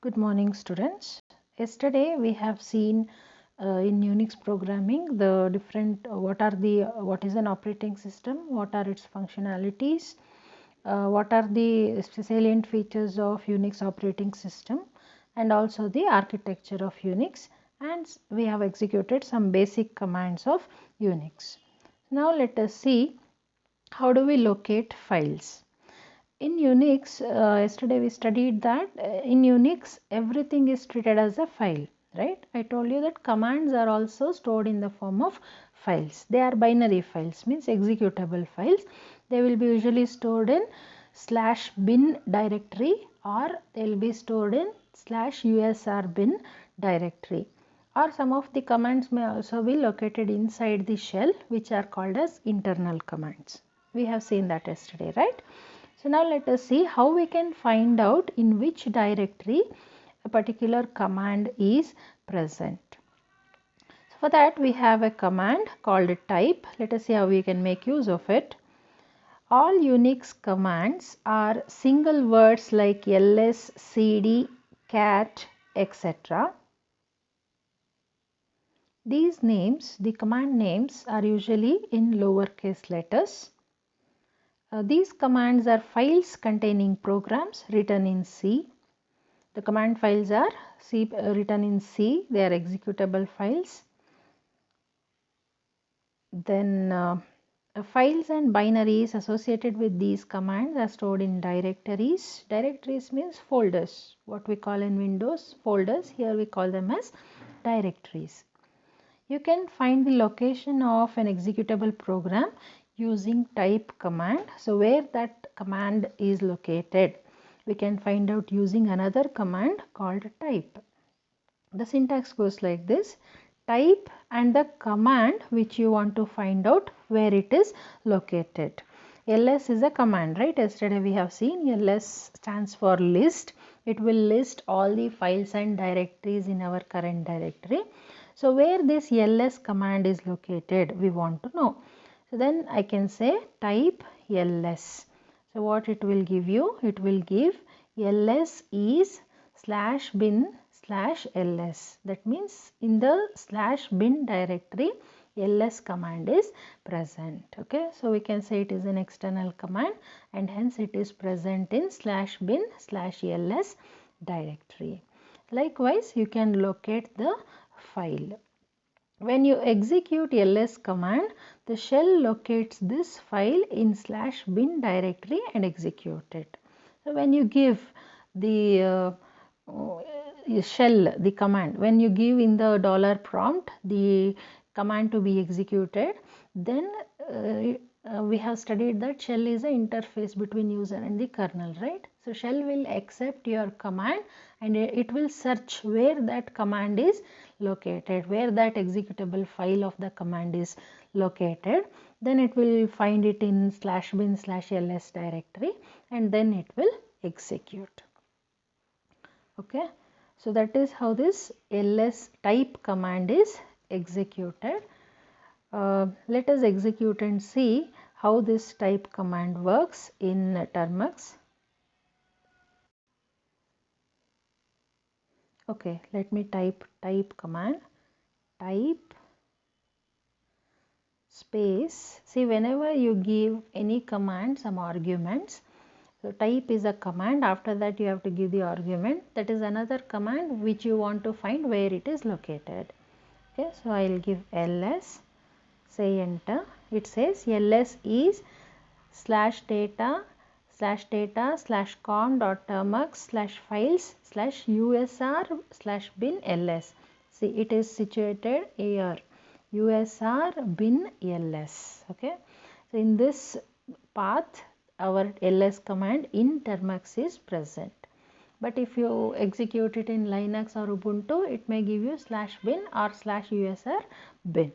Good morning, students. Yesterday we have seen in Unix programming the different what is an operating system, what are its functionalities, what are the salient features of Unix operating system, and also the architecture of Unix, and we have executed some basic commands of Unix. Now let us see how do we locate files. In Unix, yesterday we studied that in Unix everything is treated as a file, right? I told you that commands are also stored in the form of files. They are binary files, means executable files. They will be usually stored in /bin directory, or they will be stored in /usr bin directory, or some of the commands may also be located inside the shell, which are called as internal commands. We have seen that yesterday, right? So now let us see how we can find out in which directory a particular command is present. So for that we have a command called type. Let us see how we can make use of it. All Unix commands are single words like ls, cd, cat, etc. These names, the command names, are usually in lowercase letters. These commands are files containing programs written in C. The command files are written in C. They are executable files. Then files and binaries associated with these commands are stored in directories. Directories means folders. What we call in Windows folders, here we call them as directories. You can find the location of an executable program using type command. So where that command is located, we can find out using another command called type. The syntax goes like this: type and the command which you want to find out where it is located. ls is a command, right? Yesterday we have seen ls stands for list. It will list all the files and directories in our current directory. So where this ls command is located, we want to know. So then I can say type ls. So what it will give you? It will give ls is /bin/ls. That means in the /bin directory ls command is present. Okay, so we can say it is an external command and hence it is present in /bin/ls directory. Likewise, you can locate the file. When you execute ls command, the shell locates this file in /bin directory and execute it. So when you give the shell, the command, when you give in the $prompt the command to be executed, then we have studied that shell is an interface between user and the kernel, right? So shell will accept your command and it will search where that command is located, where that executable file of the command is located. Then it will find it in /bin/ls directory and then it will execute. Okay, so that is how this ls type command is executed. Let us execute and see how this type command works in Termux. Okay, let me type command, type space. See, whenever you give any command some arguments, so type is a command, after that you have to give the argument, that is another command which you want to find where it is located. Okay, so I will give ls, say enter. It says ls is /data/com.termux/files/usr/bin ls. See, it is situated here, usr bin ls. Okay, so in this path our ls command in termux is present. But if you execute it in Linux or Ubuntu, it may give you /bin or /usr bin.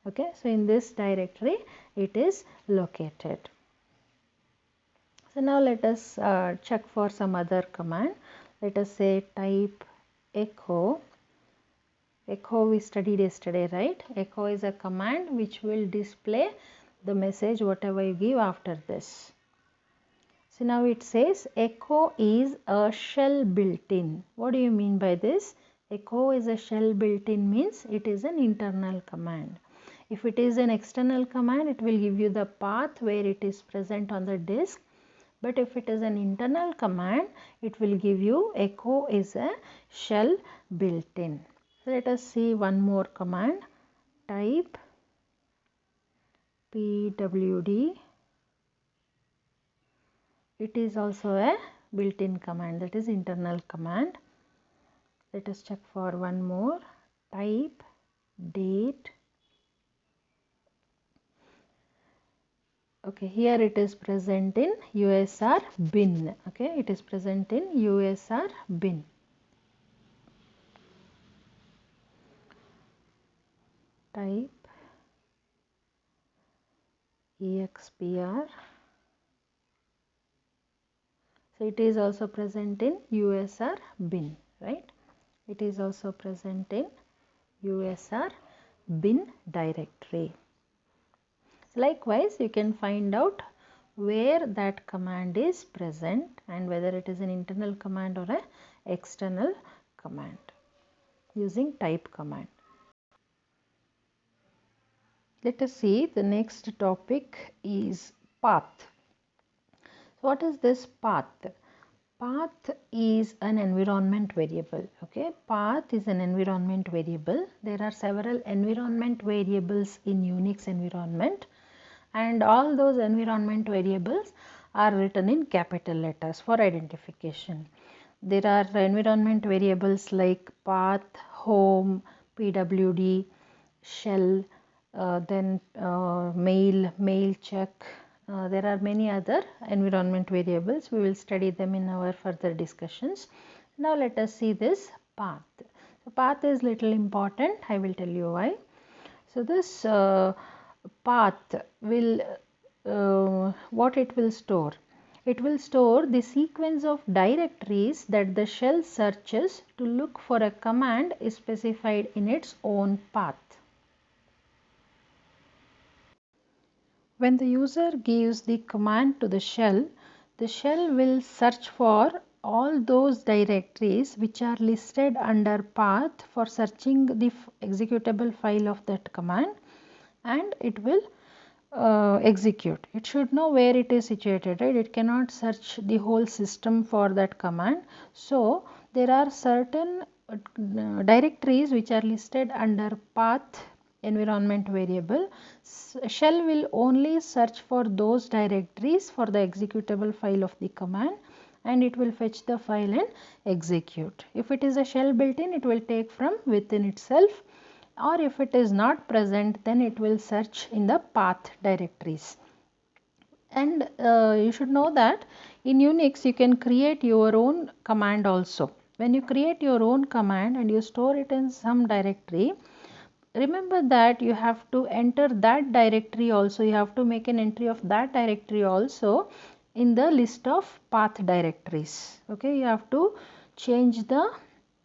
Okay, so in this directory it is located. So now let us check for some other command. Let us say type echo. Echo we studied yesterday, right? Echo is a command which will display the message whatever you give after this. So now it says echo is a shell built-in. What do you mean by this? Echo is a shell built-in means it is an internal command. If it is an external command, it will give you the path where it is present on the disk. But if it is an internal command, it will give you echo is a shell built-in. So let us see one more command. Type pwd. It is also a built-in command, that is internal command. Let us check for one more. Type date. Okay, here it is present in USR bin. Okay, it is present in USR bin. Type expr. So it is also present in USR bin, right? It is also present in USR bin directory. So likewise, you can find out where that command is present and whether it is an internal command or an external command using type command. Let us see, the next topic is path. What is this path? Path is an environment variable. Okay, path is an environment variable. There are several environment variables in Unix environment, and all those environment variables are written in capital letters for identification. There are environment variables like path, home, pwd, shell, then mail check. There are many other environment variables. We will study them in our further discussions. Now let us see this path. So path is little important. I will tell you why. So this path will, what it will store? It will store the sequence of directories that the shell searches to look for a command specified in its own path. When the user gives the command to the shell will search for all those directories which are listed under path for searching the executable file of that command, and it will execute. It should know where it is situated, right? It cannot search the whole system for that command. So there are certain directories which are listed under path environment variable. Shell will only search for those directories for the executable file of the command, and it will fetch the file and execute. If it is a shell built-in, it will take from within itself, or if it is not present, then it will search in the path directories. And you should know that in Unix you can create your own command also. When you create your own command and you store it in some directory, remember that you have to enter that directory also. You have to make an entry of that directory also in the list of path directories. Okay, you have to change the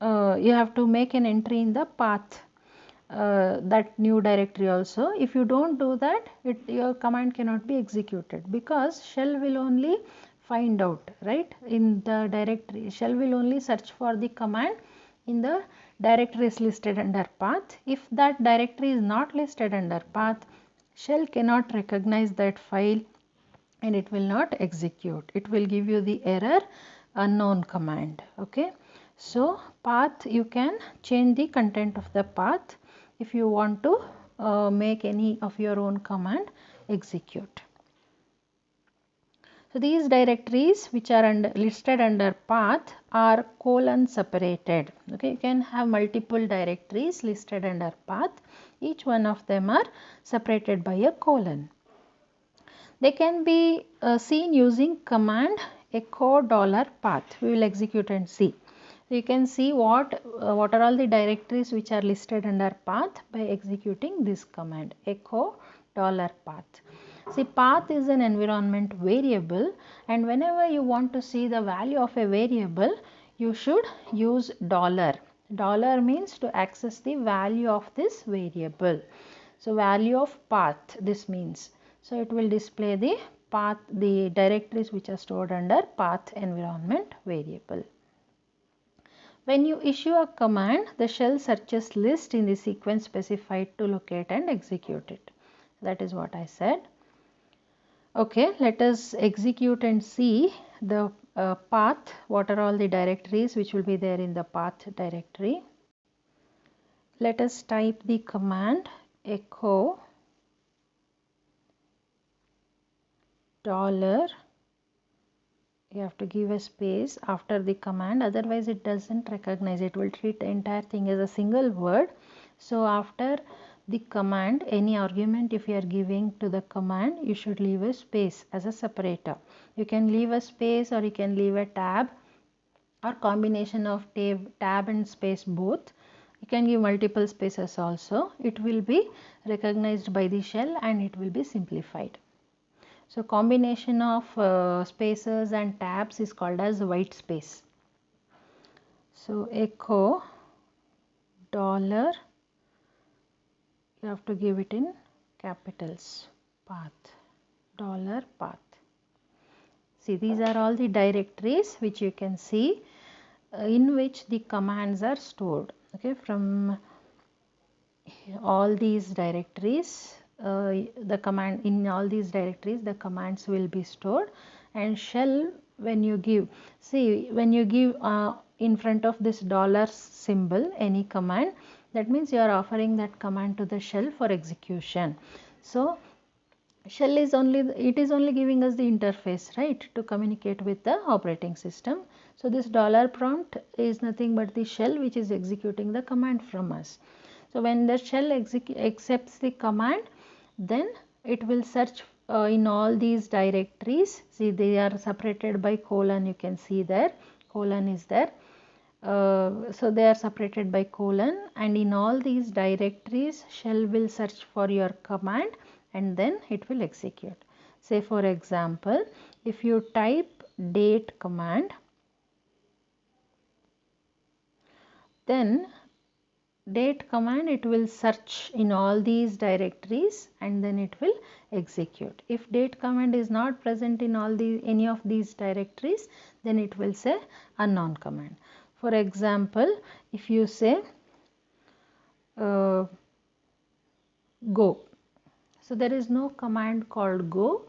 you have to make an entry in the path that new directory also. If you don't do that, your command cannot be executed, because shell will only find out, right, in the directory. Shell will only search for the command in the directories listed under path. If that directory is not listed under path, shell cannot recognize that file and it will not execute. It will give you the error unknown command. Okay, so path, you can change the content of the path if you want to make any of your own command execute. So these directories which are listed under path are colon separated. Okay, you can have multiple directories listed under path. Each one of them are separated by a colon. They can be seen using command echo $path. We will execute and see. So you can see what are all the directories which are listed under path by executing this command echo $path. See, path is an environment variable, and whenever you want to see the value of a variable, you should use dollar. Dollar means to access the value of this variable. So value of path, this means. So it will display the path, the directories which are stored under path environment variable. When you issue a command, the shell searches list in the sequence specified to locate and execute it. That is what I said. Okay, let us execute and see the path, what are all the directories which will be there in the path directory. Let us type the command echo $. You have to give a space after the command, otherwise it doesn't recognize, it will treat the entire thing as a single word. So after the command, any argument if you are giving to the command, you should leave a space as a separator. You can leave a space or you can leave a tab or combination of tab and space both. You can give multiple spaces also. It will be recognized by the shell and it will be simplified. So combination of spaces and tabs is called as white space. So echo $, you have to give it in capitals, path, $path. See, these are all the directories which you can see in which the commands are stored. Okay, from all these directories, the command in all these directories, the commands will be stored. And shell, when you give, see, when you give in front of this $ symbol any command, that means you are offering that command to the shell for execution. So shell is only, it is only giving us the interface, right, to communicate with the operating system. So this $ prompt is nothing but the shell which is executing the command from us. So when the shell accepts the command, then it will search in all these directories. See, they are separated by colon, you can see there, colon is there. So they are separated by colon, and in all these directories shell will search for your command and then it will execute. Say for example, if you type date command, then date command, it will search in all these directories and then it will execute. If date command is not present in any of these directories, then it will say unknown command. For example, if you say go, so there is no command called go,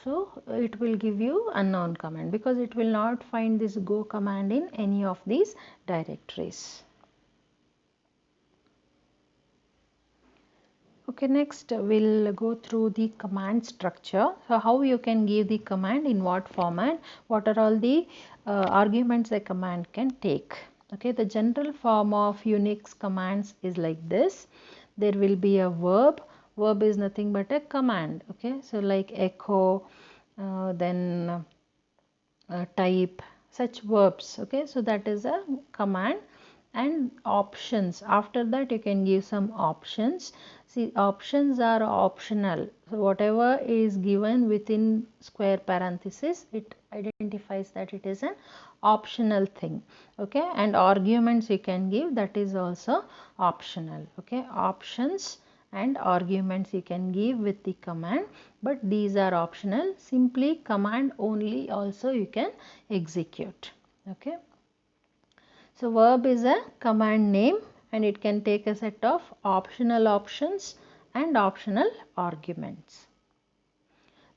so it will give you unknown command because it will not find this go command in any of these directories. Okay, next we'll go through the command structure. So how you can give the command, in what format, what are all the arguments a command can take. Okay, the general form of Unix commands is like this. There will be a verb. Verb is nothing but a command. Okay, so like echo, then type, such verbs. Okay, so that is a command. And options, after that you can give some options. See, options are optional, so whatever is given within square parenthesis, it identifies that it is an optional thing. Okay, and arguments you can give, that is also optional. Okay, options and arguments you can give with the command, but these are optional. Simply command only also you can execute. Okay, so verb is a command name and it can take a set of optional options and optional arguments.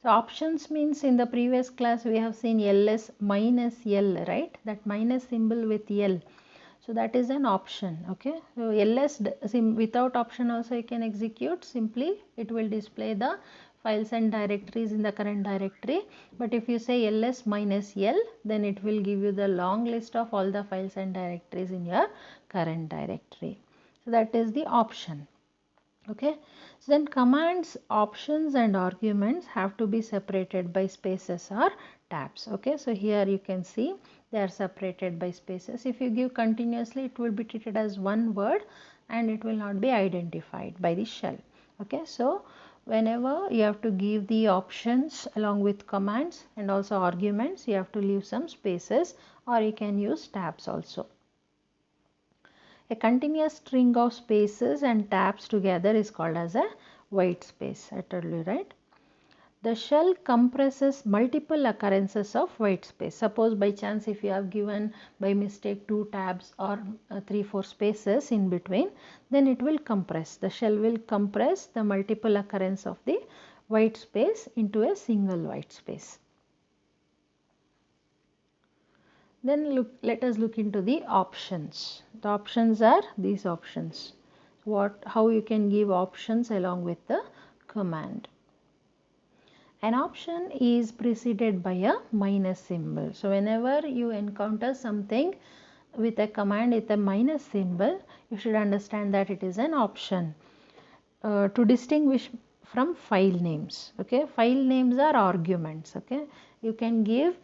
So options means, in the previous class we have seen ls minus l, right, that minus symbol with l. So that is an option. Okay, so ls without option also you can execute. Simply it will display the files and directories in the current directory, but if you say ls minus l, then it will give you the long list of all the files and directories in your current directory. So that is the option. Okay, so then commands, options and arguments have to be separated by spaces or tabs. Okay, so here you can see they are separated by spaces. If you give continuously, it will be treated as one word and it will not be identified by the shell. Okay, so whenever you have to give the options along with commands and also arguments, you have to leave some spaces, or you can use tabs also. A continuous string of spaces and tabs together is called as a white space, I told you, right? The shell compresses multiple occurrences of white space. Suppose by chance if you have given by mistake 2 tabs or 3-4 spaces in between, then it will compress. The shell will compress the multiple occurrence of the white space into a single white space. Then let us look into the options. The options are these options. How you can give options along with the command. An option is preceded by a minus symbol. So whenever you encounter something with a command with a minus symbol, you should understand that it is an option. To distinguish from file names, okay, file names are arguments, okay. You can give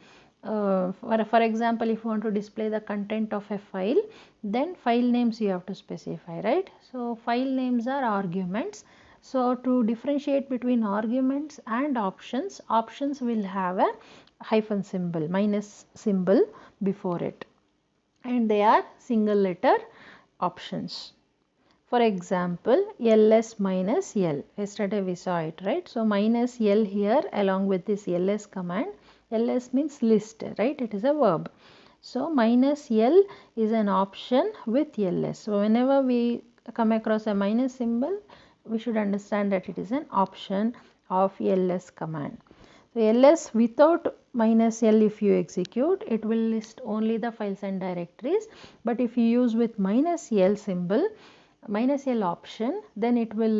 for example, if you want to display the content of a file, then file names you have to specify, right? So file names are arguments. So to differentiate between arguments and options, options will have a hyphen symbol, minus symbol before it, and they are single letter options. For example, ls minus l, yesterday we saw it, right? So minus l here along with this ls command. Ls means list, right? It is a verb. So minus l is an option with ls. So whenever we come across a minus symbol, we should understand that it is an option of ls command. So ls without minus l, if you execute, it will list only the files and directories. But if you use with minus l symbol, minus l option, then it will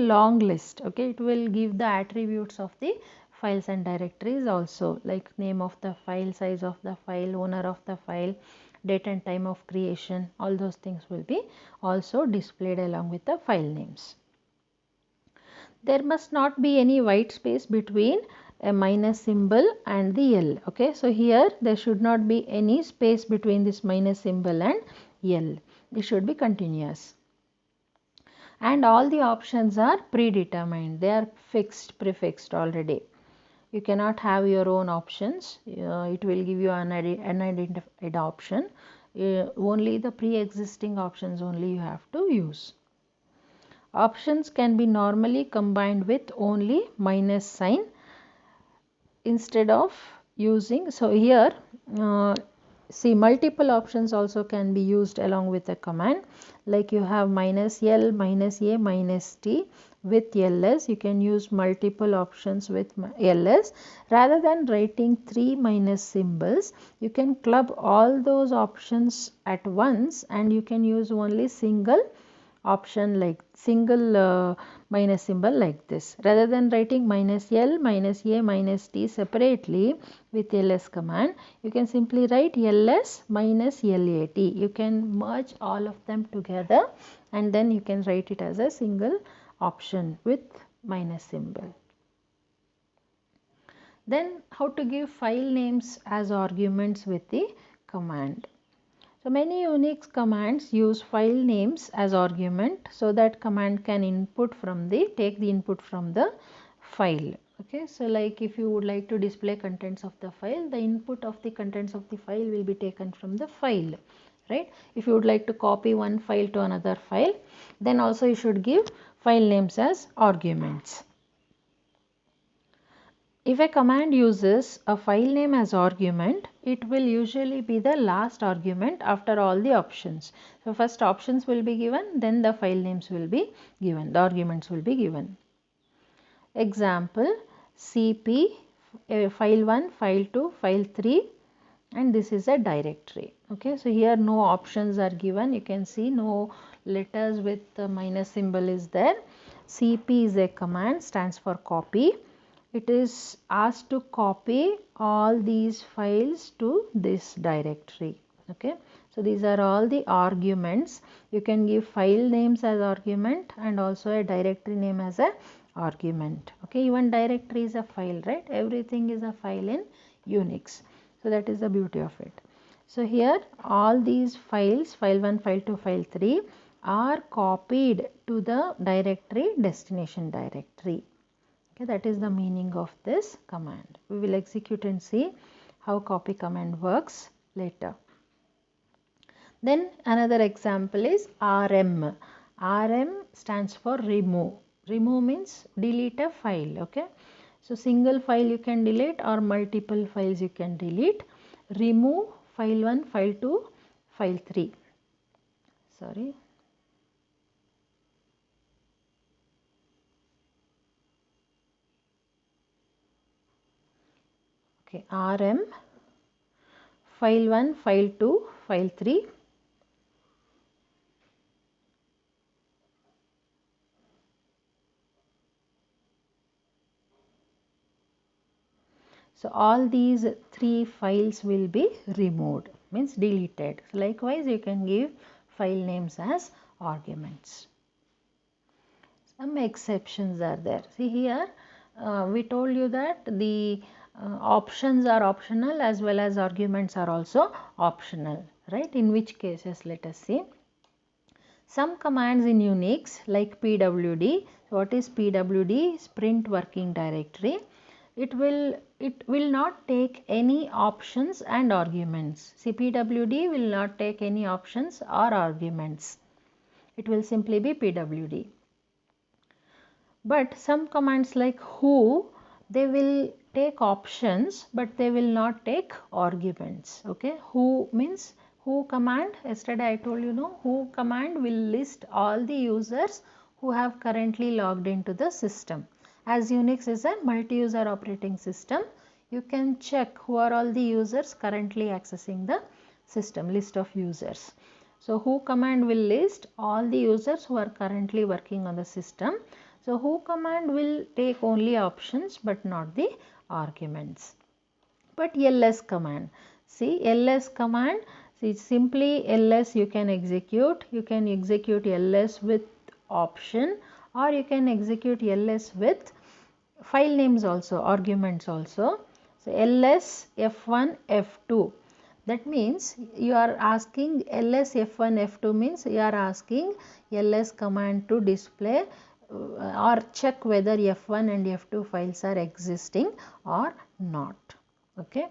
long list, okay. It will give the attributes of the files and directories also, like name of the file, size of the file, owner of the file, date and time of creation. All those things will be also displayed along with the file names. There must not be any white space between a minus symbol and the L, okay. So here there should not be any space between this minus symbol and L. This should be continuous. And all the options are predetermined. They are fixed, prefixed already. You cannot have your own options. It will give you an unidentified option. Only the pre-existing options only you have to use. Options can be normally combined with only minus sign instead of using. So here see, multiple options also can be used along with a command, like you have minus l, minus a, minus t. With ls you can use multiple options with ls. Rather than writing 3 minus symbols, you can club all those options at once and you can use only single option, like single minus symbol like this. Rather than writing minus l, minus a, minus t separately with ls command, you can simply write ls minus lat. You can merge all of them together and then you can write it as a single option with minus symbol. Then how to give file names as arguments with the command. So many Unix commands use file names as argument, so that command can take the input from the file. Okay, so like if you would like to display contents of the file, the input of the contents of the file will be taken from the file, right? If you would like to copy one file to another file, then also you should give file names as arguments. If a command uses a file name as argument, it will usually be the last argument after all the options. So first options will be given, then the file names will be given, the arguments will be given. Example, cp file 1, file 2, file 3, and this is a directory. Okay, so here no options are given. You can see no letters with the minus symbol is there. Cp is a command, stands for copy. It is asked to copy all these files to this directory. Okay, so these are all the arguments. You can give file names as argument and also a directory name as a argument. Okay, even directory is a file, right? Everything is a file in Unix. So that is the beauty of it. So here all these files, file 1, file 2, file 3 are copied to the directory, destination directory. Okay, that is the meaning of this command. We will execute and see how copy command works later. Then another example is rm. Rm stands for remove. Remove means delete a file. Okay, So single file you can delete or multiple files you can delete. Remove file 1, file 2, file 3. Sorry. Okay, RM, file 1, file 2, file 3. So all these 3 files will be removed, means deleted. So likewise you can give file names as arguments. Some exceptions are there. See here, we told you that the options are optional as well as arguments are also optional, right? In which cases, let us see. Some commands in Unix like pwd. So what is pwd? Sprint working directory. It will not take any options and arguments. See, pwd will not take any options or arguments. It will simply be pwd. But some commands like who, they will take options but they will not take arguments. Okay, who means who command. Yesterday I told you, no, who command will list all the users who have currently logged into the system. As Unix is a multi-user operating system, you can check who are all the users currently accessing the system, list of users. So who command will list all the users who are currently working on the system. So who command will take only options but not the arguments. But ls command, see ls command, see simply ls you can execute ls with option, or you can execute ls with file names also, arguments also. So ls f1 f2, that means you are asking ls f1 f2 means you are asking ls command to display or check whether f1 and f2 files are existing or not. Okay,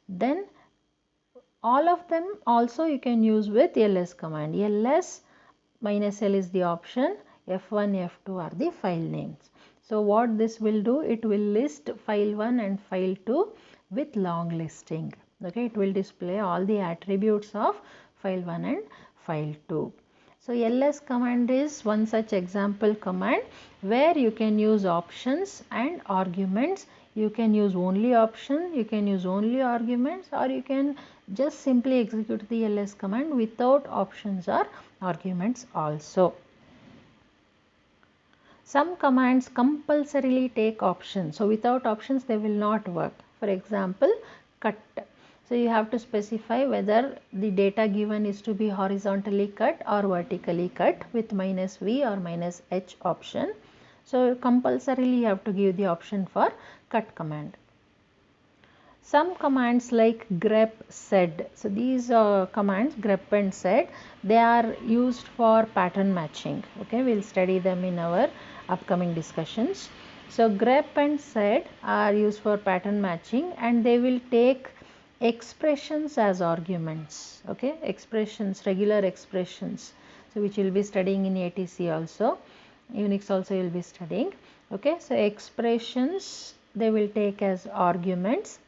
then all of them also you can use with ls command. Ls minus l is the option, f1 f2 are the file names. So what this will do, it will list file 1 and file 2 with long listing. Okay, it will display all the attributes of file 1 and file 2. So ls command is one such example command where you can use options and arguments. You can use only option, you can use only arguments, or you can just simply execute the ls command without options or arguments also. Some commands compulsorily take options. So without options they will not work. For example, cut. So you have to specify whether the data given is to be horizontally cut or vertically cut with -v or -h option. So compulsorily you have to give the option for cut command. Some commands like grep, sed. So these commands grep and sed, they are used for pattern matching. Okay, we'll study them in our upcoming discussions. So grep and sed are used for pattern matching and they will take expressions as arguments. Okay, expressions, regular expressions, so which we'll be studying in ATC also, Unix also you will be studying. Okay, so expressions they will take as arguments,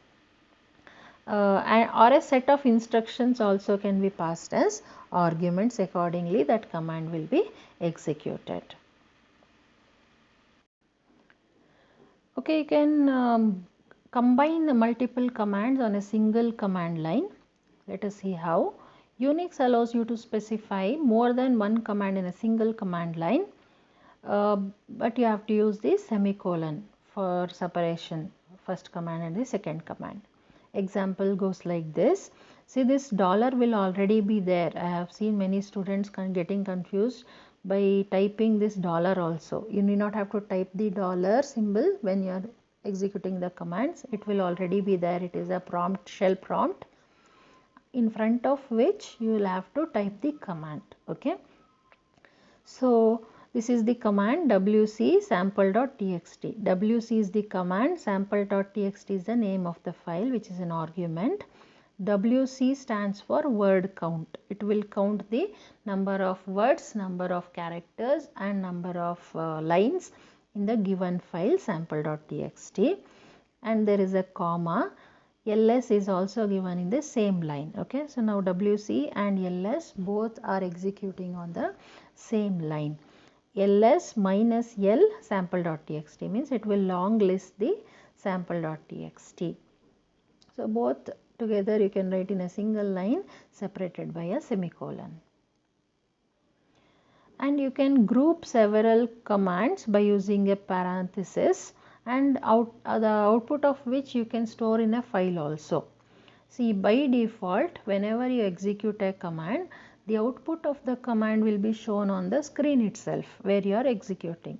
or a set of instructions also can be passed as arguments. Accordingly that command will be executed. Okay, you can combine the multiple commands on a single command line. Let us see how. Unix allows you to specify more than one command in a single command line, but you have to use the semicolon for separation, first command and the second command. Example goes like this. See, this dollar will already be there. I have seen many students getting confused by typing this dollar also. You need not have to type the dollar symbol when you are executing the commands. It will already be there. It is a prompt, shell prompt, in front of which you will have to type the command. Okay, so this is the command wc sample.txt. wc is the command, sample.txt is the name of the file which is an argument. wc stands for word count. It will count the number of words, number of characters and number of lines in the given file sample.txt, and there is a comma. ls is also given in the same line. Okay, so now wc and ls both are executing on the same line. ls minus l sample.txt means it will long list the sample.txt. So both together you can write in a single line separated by a semicolon. And you can group several commands by using a parenthesis, and the output of which you can store in a file also. See, by default, whenever you execute a command, the output of the command will be shown on the screen itself where you are executing.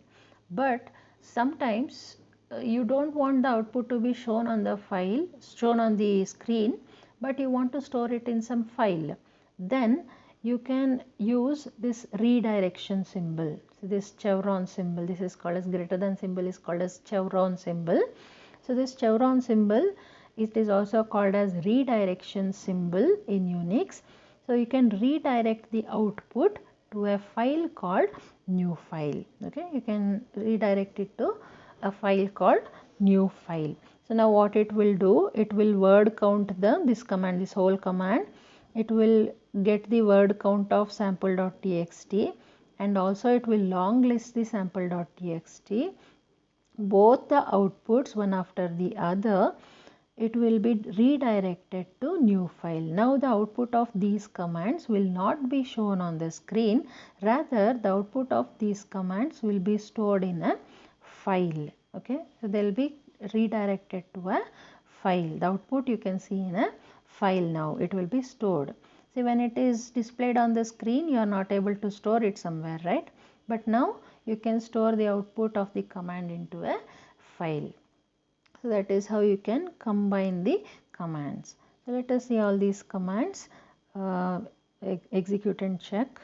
But sometimes you don't want the output to be shown on the file, shown on the screen, but you want to store it in some file. Then you can use this redirection symbol. So this chevron symbol, this is called as greater than symbol, is called as chevron symbol. So this chevron symbol, it is also called as redirection symbol in Unix. So you can redirect the output to a file called new file. Okay, you can redirect it to a file called new file. So now what it will do, it will word count this command, this whole command. It will get the word count of sample.txt, and also it will long list the sample.txt, both the outputs one after the other. It will be redirected to new file. Now the output of these commands will not be shown on the screen, rather the output of these commands will be stored in a file. Okay, so they will be redirected to a file. The output you can see in a file. Now it will be stored. See, when it is displayed on the screen, you are not able to store it somewhere, right? But now you can store the output of the command into a file. So that is how you can combine the commands. So let us see all these commands, execute and check.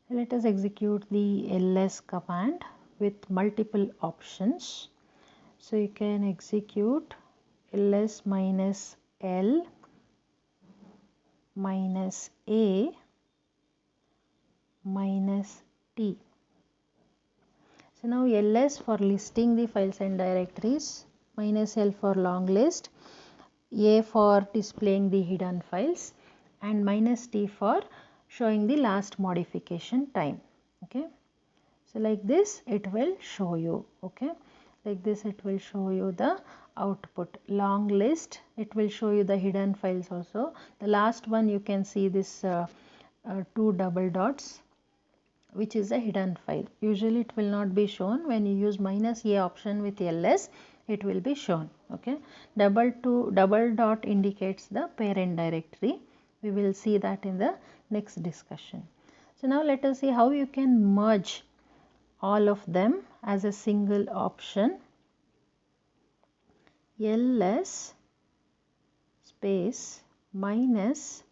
Let us execute the ls command with multiple options. So you can execute ls minus l minus a minus t. So now ls for listing the files and directories, minus l for long list, a for displaying the hidden files, and minus t for showing the last modification time. Okay, so like this it will show you. Okay, like this it will show you the output. Long list, it will show you the hidden files also. The last one you can see this two double dots, which is a hidden file. Usually it will not be shown. When you use minus a option with ls, it will be shown. Okay, double dot indicates the parent directory. We will see that in the next discussion. So now let us see how you can merge all of them as a single option. ls space minus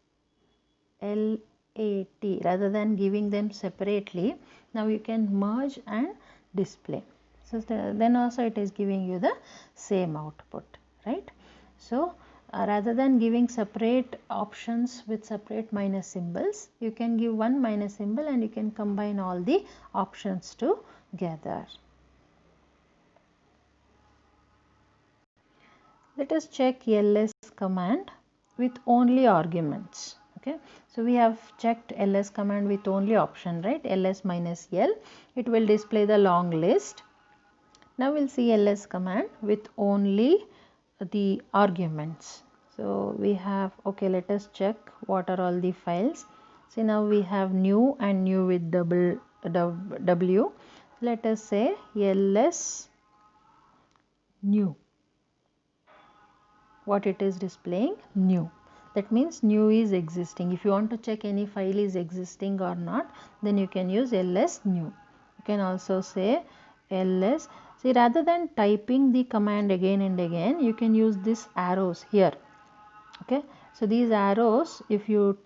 lat, rather than giving them separately, now you can merge and display. So then also it is giving you the same output, right? So rather than giving separate options with separate minus symbols, you can give one minus symbol and you can combine all the options together. Let us check ls command with only arguments. Okay, so we have checked ls command with only option, right? ls minus l, it will display the long list. Now we'll see ls command with only the arguments. So we have, okay, let us check what are all the files. See, now we have new and new with double w. Let us say ls new. What it is displaying? New. That means new is existing. If you want to check any file is existing or not, then you can use ls new. You can also say ls. See, rather than typing the command again and again, you can use these arrows here. Okay, so these arrows, if you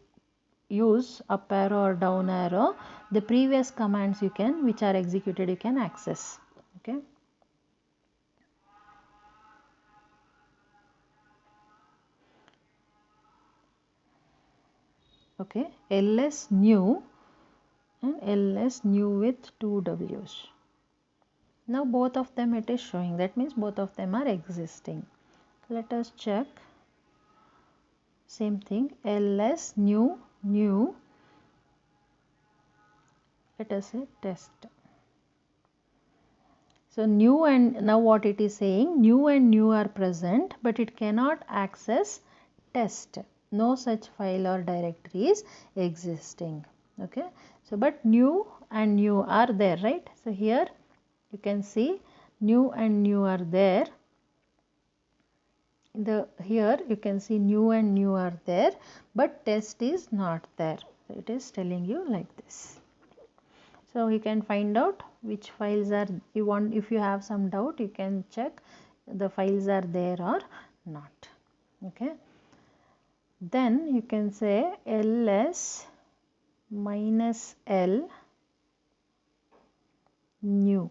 use up arrow or down arrow, the previous commands you can, which are executed, you can access. Okay. Okay, ls new and ls new with two w's. Now both of them it is showing, that means both of them are existing. Let us check. Same thing, ls new new, let us say test. So new, and now what it is saying, new and new are present but it cannot access test. No such file or directory is existing. Okay, so but new and new are there, right? So here you can see new and new are there. Here you can see new and new are there but test is not there. So it is telling you like this. So you can find out which files are you want. If you have some doubt, you can check the files are there or not. Okay, then you can say ls minus l new,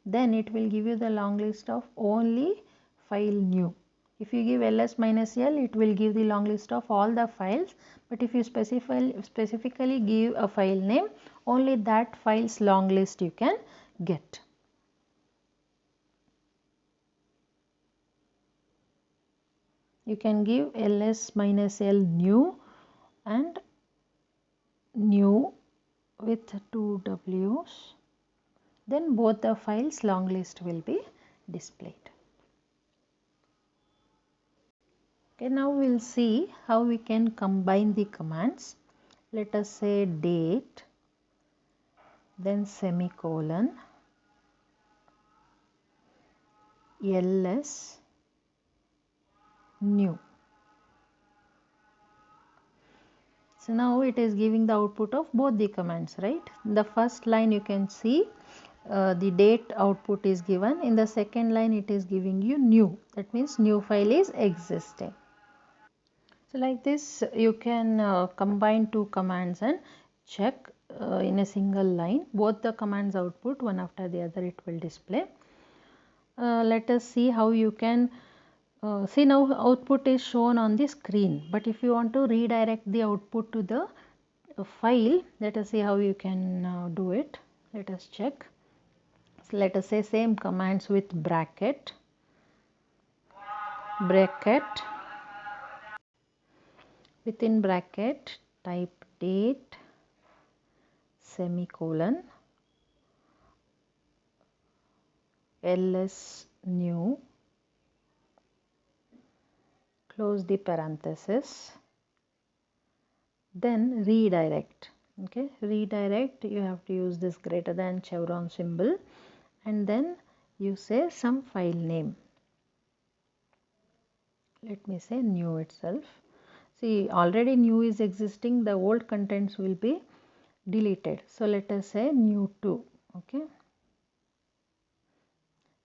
then it will give you the long list of only file new. If you give ls minus l, it will give the long list of all the files, but if you specifically give a file name, only that file's long list you can get. You can give ls minus l new and new with 2 w's, then both the files long list will be displayed. Okay, now we will see how we can combine the commands. Let us say date, then semicolon, ls new. So now it is giving the output of both the commands, right? In the first line you can see the date output is given. In the second line it is giving you new. That means new file is existing. So like this you can combine two commands and check in a single line both the commands output, one after the other it will display. Let us see how you can see. Now output is shown on the screen, but if you want to redirect the output to the file, let us see how you can do it. Let us check. So let us say same commands with bracket, within bracket type date, semicolon, ls new, close the parenthesis, then redirect. Okay, redirect, you have to use this greater than chevron symbol, and then you say some file name. Let me say new itself. See, already new is existing, the old contents will be deleted. So let us say new 2. Okay,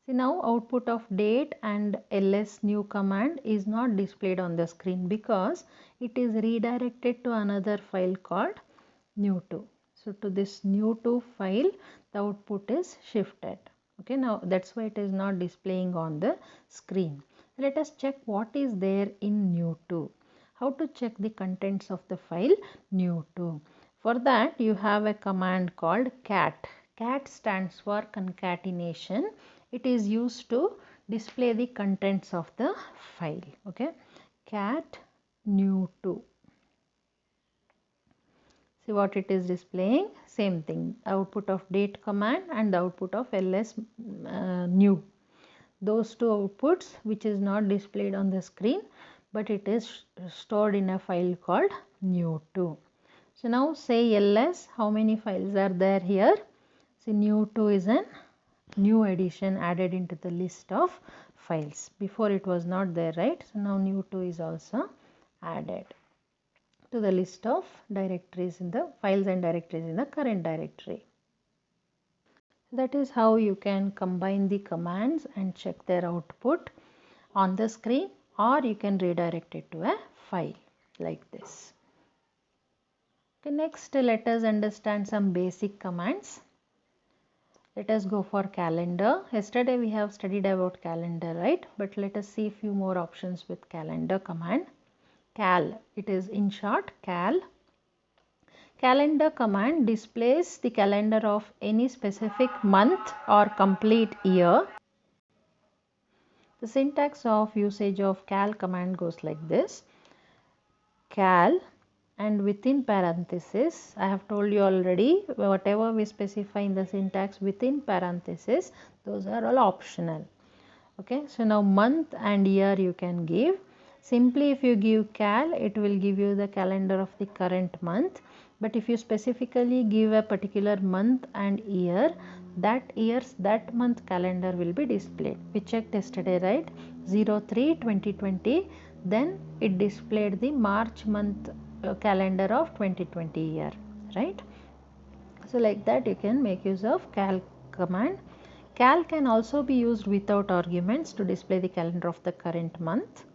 see now output of date and ls new command is not displayed on the screen because it is redirected to another file called new2. So to this new2 file the output is shifted. Okay, now that's why it is not displaying on the screen. Let us check what is there in new2. How to check the contents of the file new2? For that you have a command called cat. Cat stands for concatenation. It is used to display the contents of the file. Okay, cat new2. See what it is displaying? Same thing, output of date command and the output of ls new. Those two outputs which is not displayed on the screen but it is stored in a file called new2. So now say ls, how many files are there here? See new2 is an new addition added into the list of files. Before it was not there, right? So now new2 is also added to the list of directories in the files and directories in the current directory. That is how you can combine the commands and check their output on the screen, or you can redirect it to a file like this. Okay, next let us understand some basic commands. Let us go for calendar. Yesterday we have studied about calendar, right? But let us see a few more options with calendar command. Cal, it is in short cal. Calendar command displays the calendar of any specific month or complete year. The syntax of usage of cal command goes like this: cal, and within parenthesis, I have told you already, whatever we specify in the syntax within parenthesis, those are all optional. Okay, so now month and year you can give. Simply if you give cal, it will give you the calendar of the current month. But if you specifically give a particular month and year, that month calendar will be displayed. We checked yesterday, right? 03/2020, then it displayed the March month calendar of 2020 year, right? So like that you can make use of cal command. Cal can also be used without arguments to display the calendar of the current month.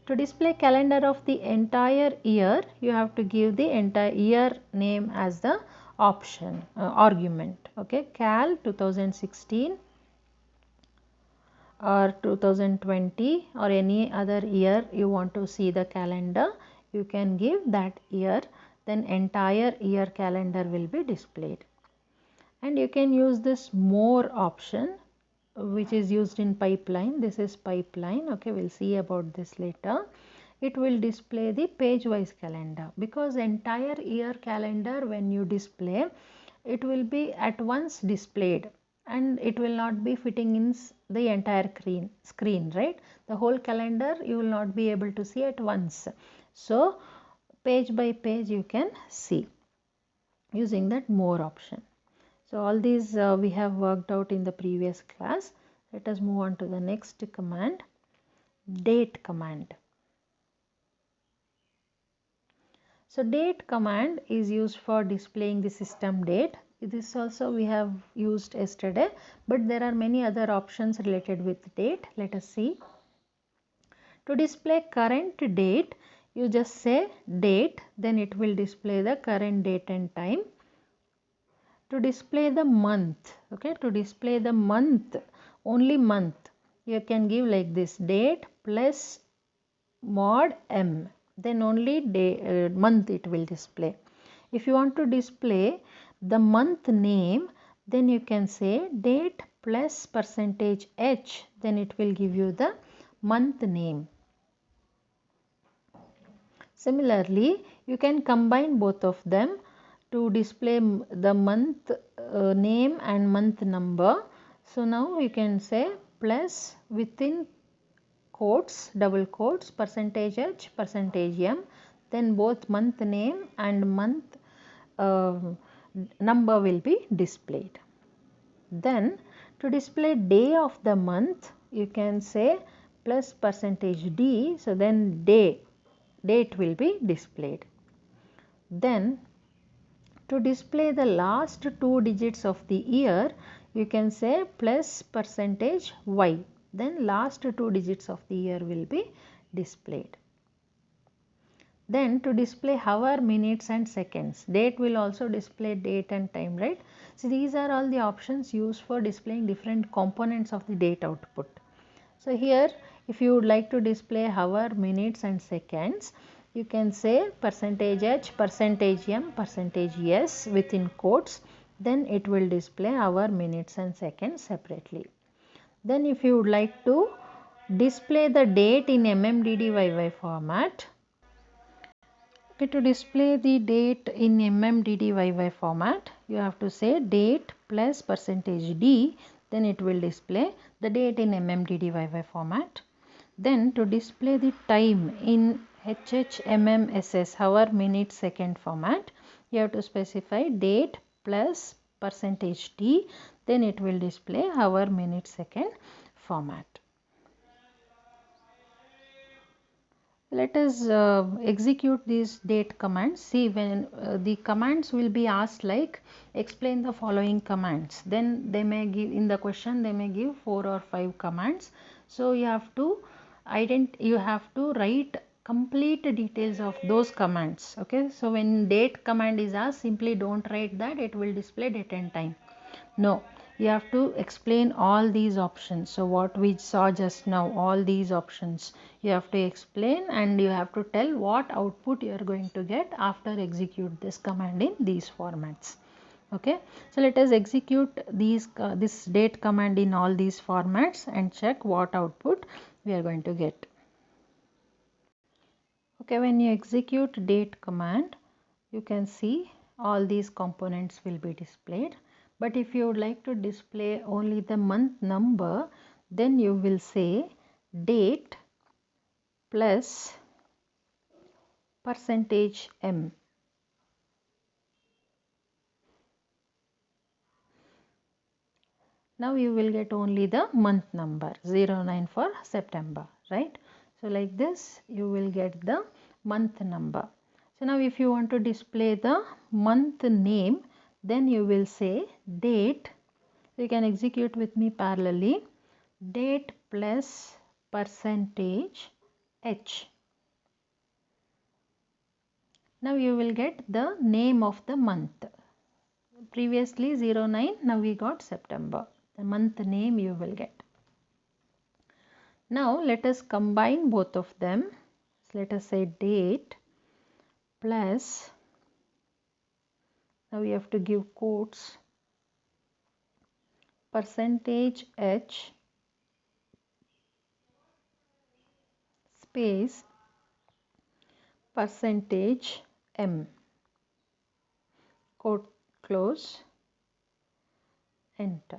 To display calendar of the entire year, you have to give the entire year name as the option argument. Okay, cal 2016 or 2020 or any other year you want to see the calendar, you can give that year, then entire year calendar will be displayed. And you can use this more option, which is used in pipeline. This is pipeline. Okay, we'll see about this later. It will display the page wise calendar, because entire year calendar when you display, it will be at once displayed and it will not be fitting in the entire screen, right? The whole calendar you will not be able to see at once. So page by page you can see using that more option. So all these we have worked out in the previous class. Let us move on to the next command, date command. So date command is used for displaying the system date. This also we have used yesterday, but there are many other options related with date. Let us see. To display current date, you just say date, then it will display the current date and time. To display the month, okay, to display the month, only month, you can give like this, date plus mod m, then only day, month it will display. If you want to display the month name, then you can say date plus %h, then it will give you the month name. Similarly, you can combine both of them to display the month name and month number. So now you can say plus within quotes, double quotes, %h, %m, then both month name and month number will be displayed. Then to display day of the month, you can say plus %d, so then date will be displayed. Then to display the last two digits of the year, you can say plus %y, then last two digits of the year will be displayed. Then to display hour, minutes and seconds, date will also display date and time, right? So these are all the options used for displaying different components of the date output. So here if you would like to display hour, minutes and seconds, you can say %h, %m, %s within quotes, then it will display hour, minutes and seconds separately. Then if you would like to display the date in MMDDYY format, okay, to display the date in MMDDYY format, you have to say date plus %d, then it will display the date in MMDDYY format. Then to display the time in HHMMSS, hour, minute, second format, you have to specify date plus %t, then it will display hour, minute, second format. Let us execute these date commands. See, when the commands will be asked like explain the following commands, then they may give in the question, they may give 4 or 5 commands. So you have to write complete details of those commands. Okay, so when date command is asked, simply don't write that it will display date and time. No, you have to explain all these options. So what we saw just now, all these options you have to explain, and you have to tell what output you are going to get after execute this command in these formats. Okay, so let us execute this date command in all these formats and check what output we are going to get. Okay, when you execute date command, you can see all these components will be displayed. But if you would like to display only the month number, then you will say date plus %m. Now you will get only the month number 09 for September, right? So like this you will get the month number. So now if you want to display the month name, then you will say date. You can execute with me parallelly. Date plus %h. Now you will get the name of the month. Previously 09, now we got September. The month name you will get. Now let us combine both of them. So let us say date plus, now we have to give quotes, %h space %m, quote close, enter.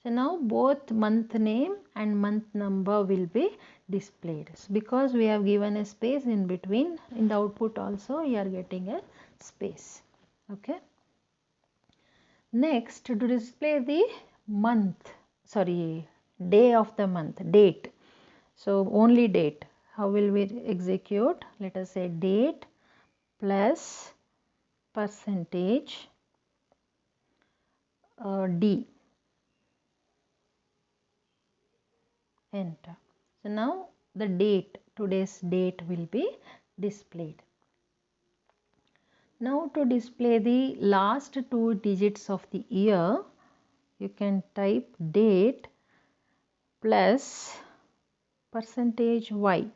So now both month name and month number will be displayed. Because we have given a space in between, in the output also you are getting a space. Okay. Next, to display the day of the month, date. So only date. How will we execute? Let us say date plus %d. Enter. So now the date, today's date will be displayed. Now to display the last 2 digits of the year, you can type date plus %y.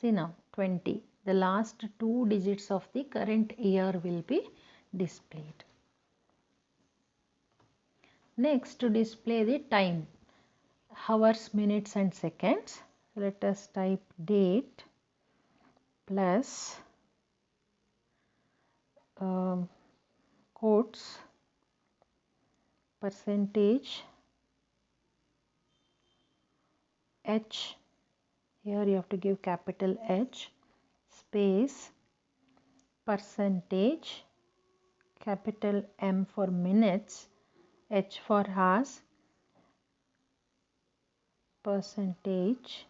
See now 20. The last 2 digits of the current year will be displayed. Next, to display the time, hours, minutes and seconds, let us type date plus quotes %h, here you have to give capital H, space %, capital M for minutes, H for hours, %,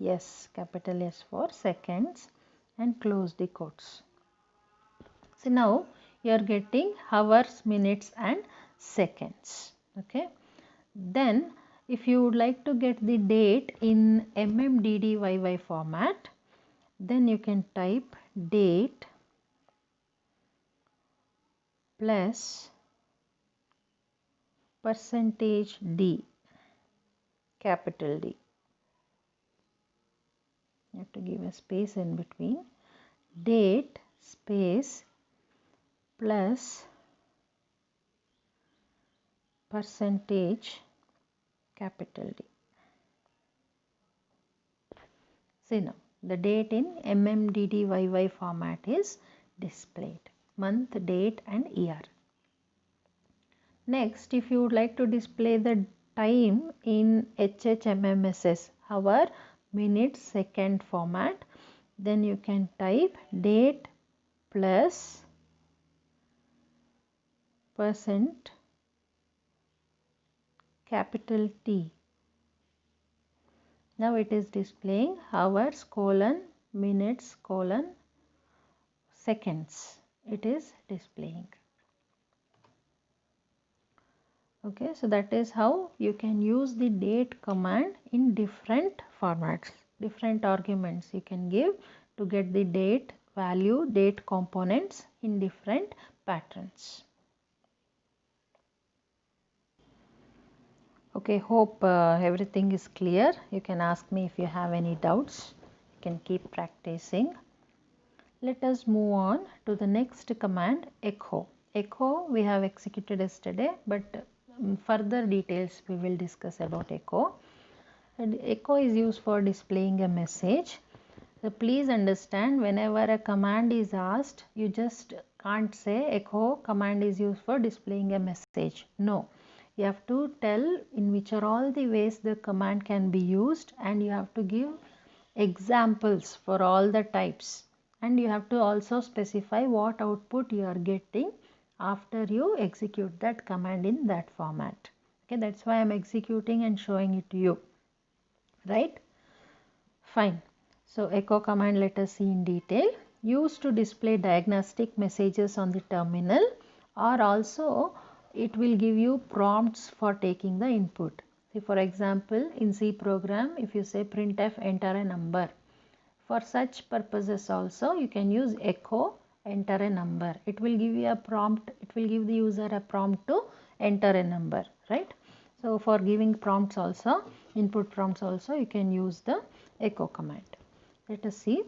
yes, capital S for seconds, and close the quotes. So now you are getting hours, minutes and seconds. Okay. Then if you would like to get the date in MMDDYY format, then you can type date plus %d, capital D. You have to give a space in between. Date space plus %, capital D. See now the date in MMDDYY format is displayed, month, date and year. Next, if you would like to display the time in HHMMSS, hour, minute, second format, then you can type date plus %, capital T. Now it is displaying hours, minutes, seconds. It is displaying. Okay, so that is how you can use the date command in different formats, different arguments you can give to get the date value date components in different patterns. Okay, hope everything is clear. You can ask me if you have any doubts. You can keep practicing. Let us move on to the next command, echo. Echo we have executed yesterday, but further details we will discuss about echo. And echo is used for displaying a message. So please understand, whenever a command is asked, you just can't say echo command is used for displaying a message. No, you have to tell in which are all the ways the command can be used, and you have to give examples for all the types, and you have to also specify what output you are getting after you execute that command in that format. Okay, that's why I'm executing and showing it to you, right? Fine. So echo command, let us see in detail. Used to display diagnostic messages on the terminal, or also it will give you prompts for taking the input. See, for example, in C program, if you say printf enter a number, for such purposes also you can use echo enter a number. It will give you a prompt, it will give the user a prompt to enter a number, right? So for giving prompts also, input prompts also, you can use the echo command. Let us see.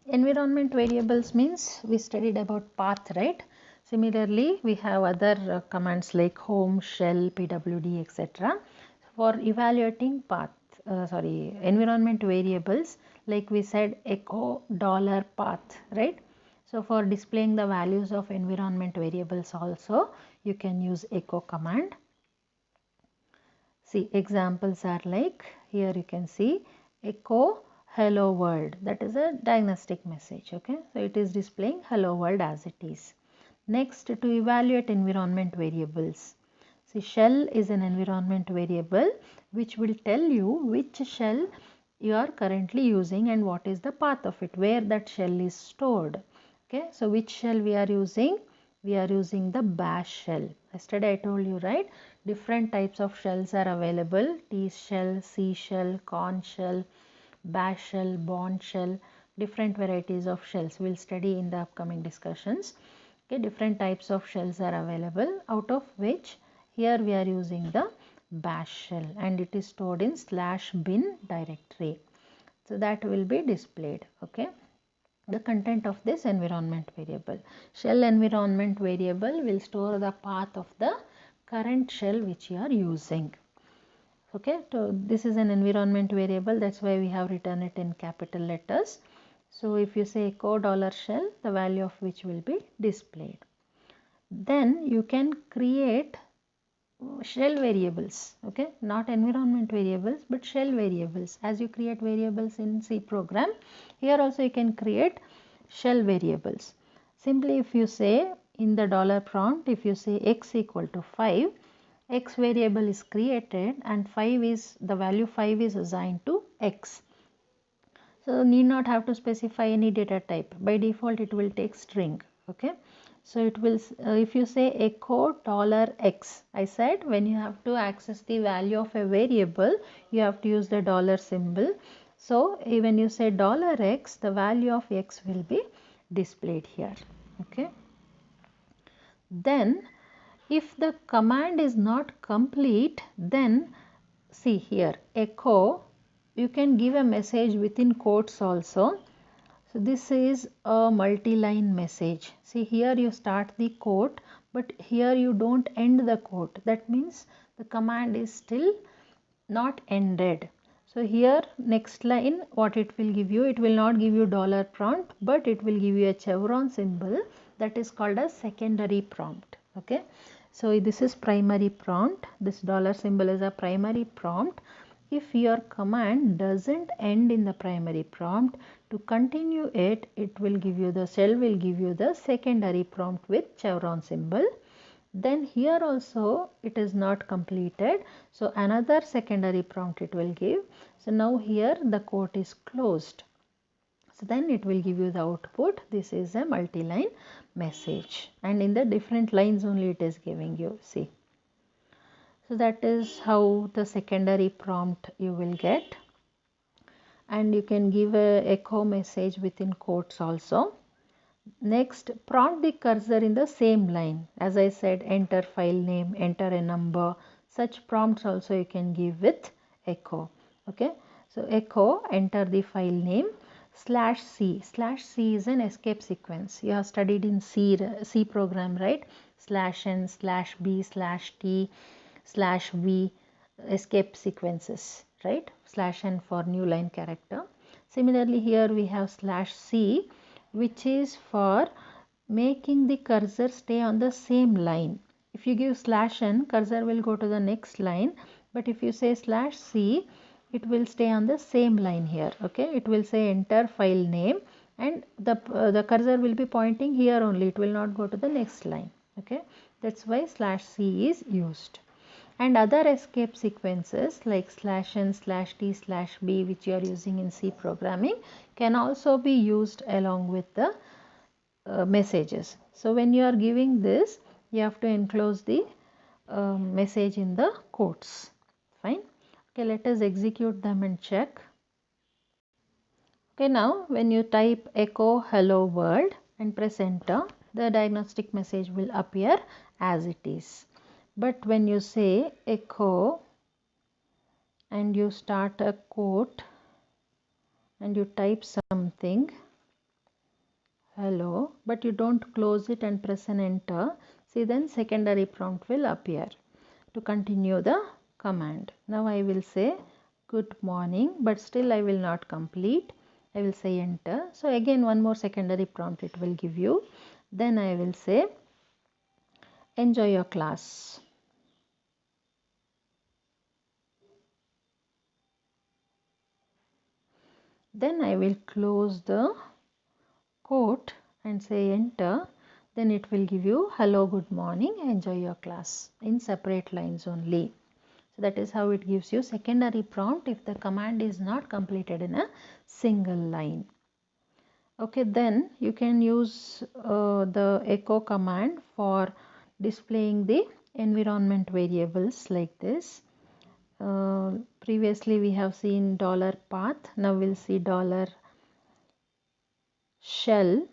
Environment variables means we studied about path, right? Similarly, we have other commands like home, shell, pwd, etc. For evaluating path, environment variables, like we said, echo $path, right? So for displaying the values of environment variables also, you can use echo command. See, examples are like, here you can see echo hello world, that is a diagnostic message. Okay, so it is displaying hello world as it is. Next, to evaluate environment variables, see, shell is an environment variable which will tell you which shell you are currently using and what is the path of it, where that shell is stored. Okay, so which shell we are using? We are using the bash shell. Yesterday I told you, right? Different types of shells are available: T shell, C shell, corn shell, bash shell, Bourne shell, different varieties of shells we'll study in the upcoming discussions. Okay, different types of shells are available, out of which here we are using the bash shell, and it is stored in /bin directory. So that will be displayed. Okay, the content of this environment variable. Shell environment variable will store the path of the current shell which you are using. Okay, so this is an environment variable, that's why we have written it in capital letters. So if you say echo $shell, the value of which will be displayed. Then you can create shell variables, okay, not environment variables but shell variables. As you create variables in C program, here also you can create shell variables. Simply if you say in the $prompt, if you say x equal to 5, x variable is created and 5 is the value 5 is assigned to x. So need not have to specify any data type. By default it will take string. Okay, so it will if you say echo $x, I said when you have to access the value of a variable, you have to use the dollar symbol. So when you say $x, the value of x will be displayed here. Okay, then if the command is not complete, then see here echo, you can give a message within quotes also. So this is a multi-line message. See, here you start the quote, but here you don't end the quote. That means the command is still not ended. So here next line what it will give you, it will not give you $prompt, but it will give you a chevron symbol, that is called a secondary prompt. Okay, so this is primary prompt, this dollar symbol is a primary prompt. If your command doesn't end in the primary prompt, to continue it, it will give you, the shell will give you the secondary prompt with chevron symbol. Then here also it is not completed, so another secondary prompt it will give. So now here the quote is closed, so then it will give you the output. This is a multi-line message, and in the different lines only it is giving you. See, So that is how the secondary prompt you will get, and you can give a echo message within quotes also. Next, prompt the cursor in the same line. As I said, enter file name, enter a number. Such prompts also you can give with echo. Okay, so echo, enter the file name, /c. /c is an escape sequence. You have studied in C program, right? /n, /b, /t, /v, escape sequences, right? /n for new line character. Similarly, here we have /c, which is for making the cursor stay on the same line. If you give /n, cursor will go to the next line, but if you say /c, it will stay on the same line here. Okay, it will say enter file name, and the cursor will be pointing here only, it will not go to the next line. Okay, that's why /c is used. And other escape sequences like /n, /t, /b, which you are using in C programming, can also be used along with the messages. So when you are giving this, you have to enclose the message in the quotes. Fine. Okay, let us execute them and check. Okay, now when you type echo hello world and press enter, the diagnostic message will appear as it is. But when you say echo and you start a quote and you type something hello, but you don't close it and press an enter, see, then secondary prompt will appear to continue the command. Now I will say good morning, but still I will not complete. I will say enter. So again one more secondary prompt it will give you. Then I will say enjoy your class. Then I will close the quote and say enter. Then it will give you hello, good morning, enjoy your class in separate lines only. So that is how it gives you secondary prompt if the command is not completed in a single line. Okay, then you can use the echo command for displaying the environment variables like this. Previously we have seen $path, now we'll see $shell,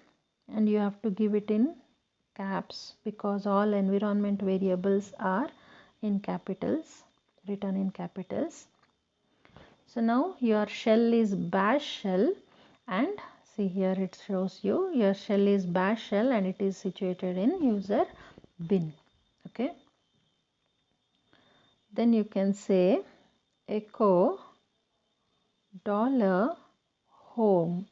and you have to give it in caps because all environment variables are in capitals, written in capitals. So now your shell is bash shell, and see here it shows you your shell is bash shell and it is situated in user bin. Okay, then you can say echo $home.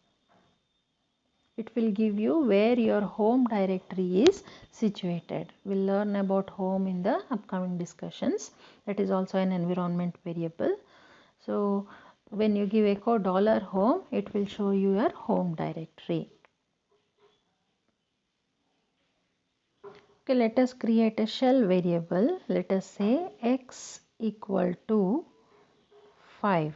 It will give you where your home directory is situated. We'll learn about home in the upcoming discussions. That is also an environment variable. So when you give echo $home, it will show you your home directory. Okay, let us create a shell variable. Let us say x equal to 5.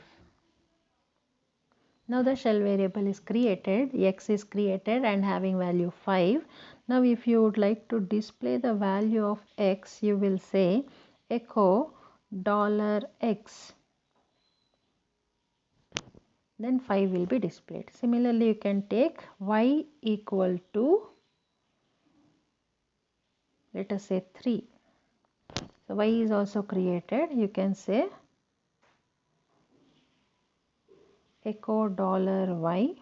Now the shell variable is created, x is created and having value 5. Now if you would like to display the value of x, you will say echo $x. Then 5 will be displayed. Similarly, you can take y equal to, let us say 3. So y is also created. You can say echo $y,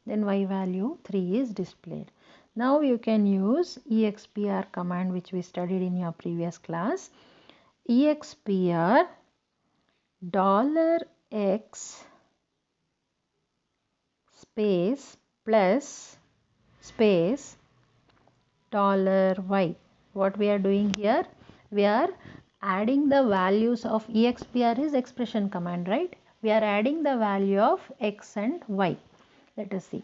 then y value 3 is displayed. Now you can use expr command which we studied in your previous class. Expr $x space plus space $y. What we are doing here? We are adding the values of expr is expression command, right? We are adding the value of x and y. Let us see.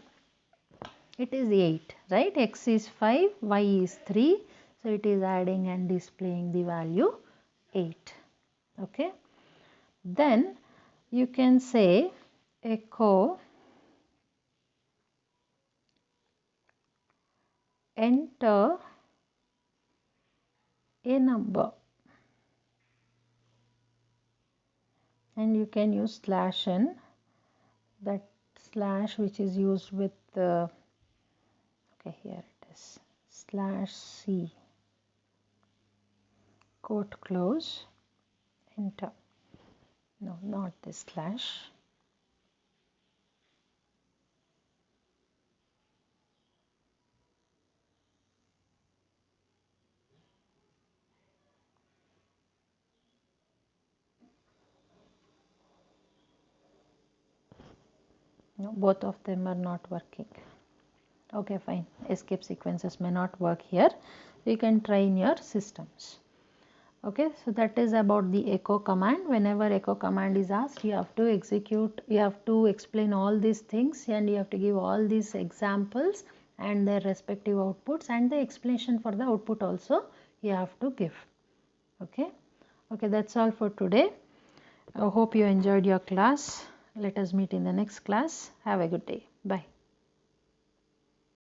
It is 8, right? X is 5, y is 3. So it is adding and displaying the value 8. Okay. Then you can say echo enter a number. and you can use slash n, that slash which is used with okay, here it is, slash c, quote close, enter. No, not this slash. No, both of them are not working. Okay, fine. Escape sequences may not work here. You can try in your systems. Okay, so that is about the echo command. Whenever echo command is asked, you have to execute, you have to explain all these things, and you have to give all these examples and their respective outputs, and the explanation for the output also you have to give. Okay, okay, that's all for today. I hope you enjoyed your class. Let us meet in the next class. Have a good day. Bye.